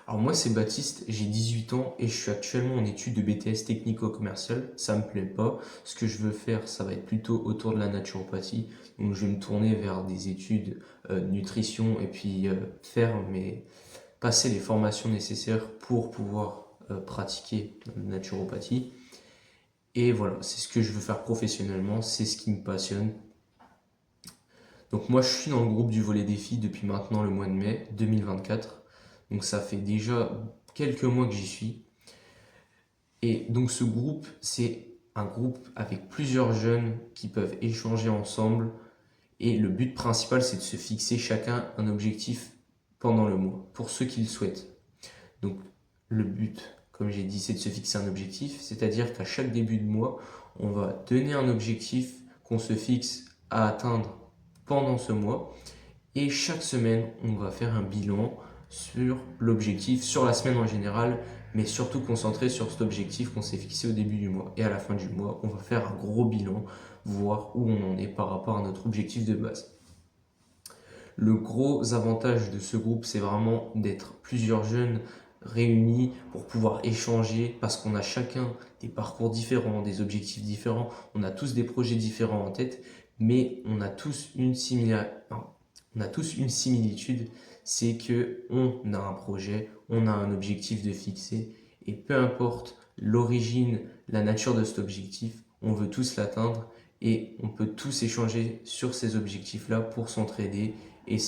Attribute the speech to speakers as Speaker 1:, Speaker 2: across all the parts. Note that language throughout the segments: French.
Speaker 1: Alors moi c'est Baptiste, j'ai 18 ans et je suis actuellement en études de BTS technico-commercial. Ça me plaît pas. Ce que je veux faire, ça va être plutôt autour de la naturopathie. Donc je vais me tourner vers des études nutrition et puis passer les formations nécessaires pour pouvoir pratiquer la naturopathie. Et voilà, c'est ce que je veux faire professionnellement, c'est ce qui me passionne. Donc moi je suis dans le groupe du volet défi depuis maintenant le mois de mai 2024. Donc ça fait déjà quelques mois que j'y suis. Et donc ce groupe, c'est un groupe avec plusieurs jeunes qui peuvent échanger ensemble. Et le but principal, c'est de se fixer chacun un objectif pendant le mois, pour ceux qui le souhaitent. Donc le but, comme j'ai dit, c'est de se fixer un objectif, c'est-à-dire qu'à chaque début de mois, on va donner un objectif qu'on se fixe à atteindre pendant ce mois. Et chaque semaine, on va faire un bilan sur l'objectif, sur la semaine en général, mais surtout concentré sur cet objectif qu'on s'est fixé au début du mois. Et à la fin du mois, on va faire un gros bilan, voir où on en est par rapport à notre objectif de base. Le gros avantage de ce groupe, c'est vraiment d'être plusieurs jeunes réunis pour pouvoir échanger parce qu'on a chacun des parcours différents, des objectifs différents, on a tous des projets différents en tête, mais on a tous une similitude, c'est que on a un projet, on a un objectif de fixer et peu importe l'origine, la nature de cet objectif, on veut tous l'atteindre et on peut tous échanger sur ces objectifs-là et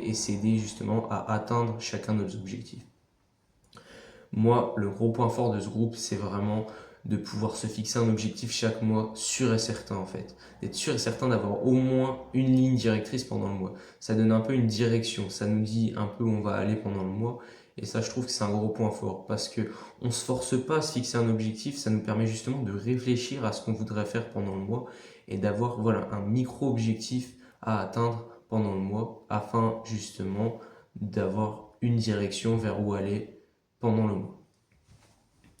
Speaker 1: et s'aider justement à atteindre chacun de nos objectifs. Moi, le gros point fort de ce groupe, c'est vraiment de pouvoir se fixer un objectif chaque mois sûr et certain en fait. D'être sûr et certain d'avoir au moins une ligne directrice pendant le mois. Ça donne un peu une direction, ça nous dit un peu où on va aller pendant le mois. Et ça, je trouve que c'est un gros point fort parce que on se force pas à se fixer un objectif, ça nous permet justement de réfléchir à ce qu'on voudrait faire pendant le mois et d'avoir voilà, un micro-objectif à atteindre pendant le mois afin justement d'avoir une direction vers où aller pendant le mois.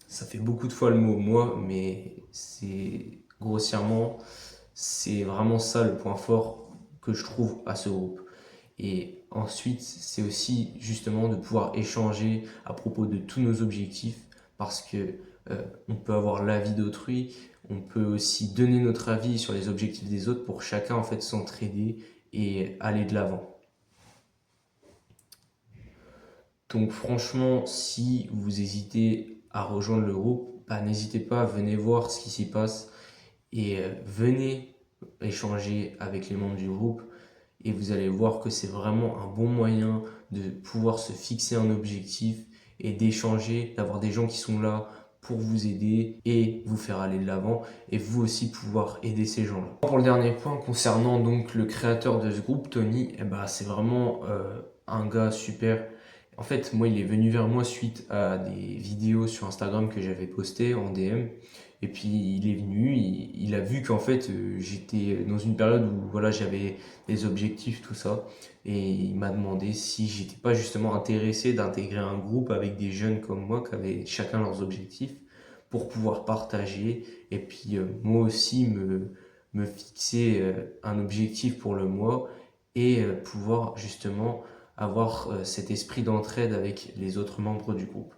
Speaker 1: Ça fait beaucoup de fois le mot moi, mais c'est grossièrement, c'est vraiment ça le point fort que je trouve à ce groupe. Et ensuite, c'est aussi justement de pouvoir échanger à propos de tous nos objectifs parce que on peut avoir l'avis d'autrui, on peut aussi donner notre avis sur les objectifs des autres pour chacun en fait s'entraider et aller de l'avant. Donc franchement, si vous hésitez à rejoindre le groupe, bah, n'hésitez pas, venez voir ce qui s'y passe et venez échanger avec les membres du groupe et vous allez voir que c'est vraiment un bon moyen de pouvoir se fixer un objectif et d'échanger, d'avoir des gens qui sont là pour vous aider et vous faire aller de l'avant et vous aussi pouvoir aider ces gens-là. Pour le dernier point concernant donc le créateur de ce groupe, Tony, eh ben, c'est vraiment un gars super. En fait, moi, il est venu vers moi suite à des vidéos sur Instagram que j'avais postées en DM. Et puis, il est venu, il a vu qu'en fait, j'étais dans une période où voilà, j'avais des objectifs, tout ça. Et il m'a demandé si j'étais pas justement intéressé d'intégrer un groupe avec des jeunes comme moi qui avaient chacun leurs objectifs pour pouvoir partager et puis moi aussi me fixer un objectif pour le mois et pouvoir justement avoir cet esprit d'entraide avec les autres membres du groupe.